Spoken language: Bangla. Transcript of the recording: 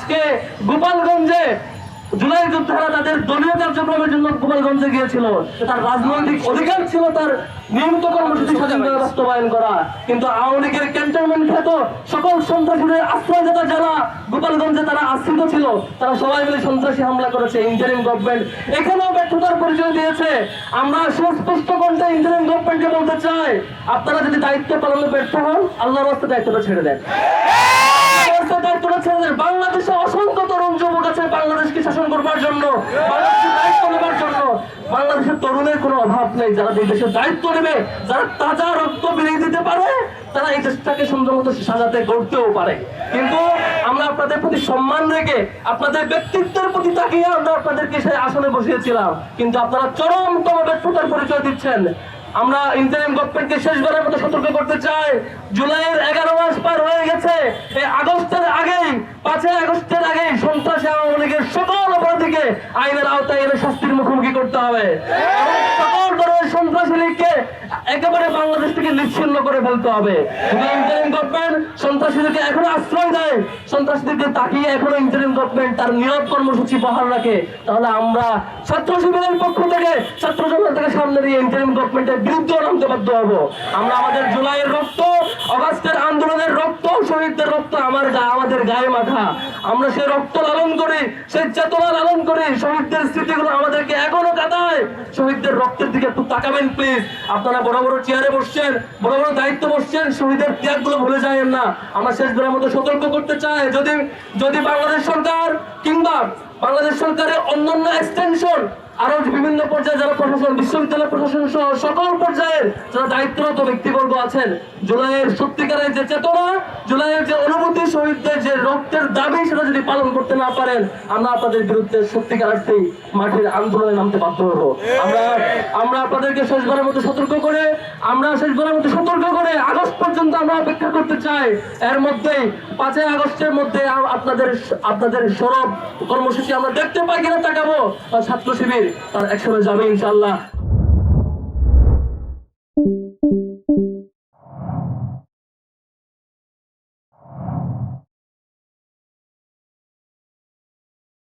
আজকে গোপালগঞ্জে জুলাই যোদ্ধারা তাদের দলীয় কার্যক্রমের জন্য গোপালগঞ্জে গিয়েছিল, তার রাজনৈতিক অধিকার ছিল তার নিয়মিত কর্মসূচি স্বাধীনভাবে বাস্তবায়ন করা। কিন্তু আওয়ামী লীগের ক্যান্টনমেন্ট খ্যাত সকল সন্ত্রাসীদের আশ্রয়দাতা যারা গোপালগঞ্জে তারা আশ্রিত ছিল, তারা সবাই মিলে সন্ত্রাসী হামলা করেছে। ইন্টারিম গভর্নমেন্ট এখানেও ব্যর্থতার পরিচয় দিয়েছে। আমরা সুস্পষ্ট কণ্ঠে ইন্টারিম গভর্নমেন্টকে বলতে চাই, আপনারা যদি দায়িত্ব পালনে ব্যর্থ হন, আল্লাহর রাস্তায় দায়িত্বটা ছেড়ে দেন। বাংলাদেশে অসংখ্য তরুণ যুবক আছে বাংলাদেশকে শাসন করবার জন্য, বাংলাদেশের দায়িত্ব নেবার জন্য। বাংলাদেশের তরুণের কোনো অভাব নেই, যারা এই দেশের দায়িত্ব নেবে, যারা তাজা রক্ত বিলিয়ে দিতে পারে, তারা এই দেশটাকে সুন্দর মতো সাজাতে গড়তেও পারে। কিন্তু আমরা আপনাদের প্রতি সম্মান রেখে, আপনাদের ব্যক্তিত্বের প্রতি তাকিয়ে আমরা আপনাদেরকে সেই আসনে বসিয়েছিলাম, কিন্তু আপনারা চরমতম ব্যর্থতার পরিচয় দিচ্ছেন। আমরা ইন্টারিম গভর্নমেন্টকে শেষবারের মতো সতর্ক করতে চাই, জুলাইয়ের 11 মাস পার হয়ে গেছে। এই আগস্টের আগেই, 5 আগস্টের আগেই সন্ত্রাসী আওয়ামী লীগের সকল অপরাধীকে আইনের আওতায় এনে শাস্তির মুখোমুখি করতে হবে। সকল ধরনের সন্ত্রাসী লীগকে একেবারে বাংলাদেশ থেকে নিচ্ছিন্ন করে ফেলতে হবে। যদি ইন্টারিম গভর্নমেন্ট সন্ত্রাসীদেরকে এখনো আশ্রয় দেয়, সন্ত্রাসীদেরকে তাকিয়ে এখনো ইন্টারিম গভর্নমেন্ট তার নীরব কর্মসূচি বহাল রাখে, তাহলে আমরা ছাত্র শিবিরের পক্ষ থেকে, ছাত্র জনতা থেকে সামনে দিয়ে ইন্টারিম গভর্নমেন্টের বিরুদ্ধে নামতে বাধ্য হব। আমরা আমাদের জুলাইয়ের রক্ত, অগাস্টের আন্দোলনের রক্ত, শহীদদের রক্ত আমাদের গায়ে মাখা। আমরা সেই রক্ত লালন করি, সেই চেতনা লালন করি। শহীদদের স্মৃতিগুলো আমাদেরকে এখনো কাঁদায়। শহীদদের রক্তের দিকে একটু তাকাবেন প্লিজ। আপনারা বড় বড় চেয়ারে বসছেন, বড় বড় দায়িত্ব বসছেন, শহীদের ত্যাগগুলো ভুলে যাবেন না। আমরা শেষবারের মতো সতর্ক করতে চাই, যদি বাংলাদেশ সরকার কিংবা বাংলাদেশ সরকারের অন্যান্য এক্সটেনশন আরো বিভিন্ন পর্যায়ে যারা প্রশাসন, বিশ্ববিদ্যালয় প্রশাসন সহ সকল পর্যায়ের যারা দায়িত্বরত ব্যক্তিবর্গ আছেন, জুলাইয়ের সত্যিকারের যে চেতনা, জুলাইয়ের যে অনুভূতি, শহীদদের যে রক্তের দাবি, সেটা যদি পালন করতে না পারেন, আমরা আপনাদের বিরুদ্ধে সত্যিকারার্থেই মাঠের আন্দোলনে নামতে বাধ্য হব। আমরা আপনাদেরকে শেষবারের মতো সতর্ক করে, আগস্ট পর্যন্ত আমরা অপেক্ষা করতে চাই। এর মধ্যেই 5 আগস্টের মধ্যে আপনাদের সরব কর্মসূচি আমরা দেখতে পাই কিনা তাকাবো। ছাত্র শিবির তার একসময় যাবে ইনশাআল্লাহ।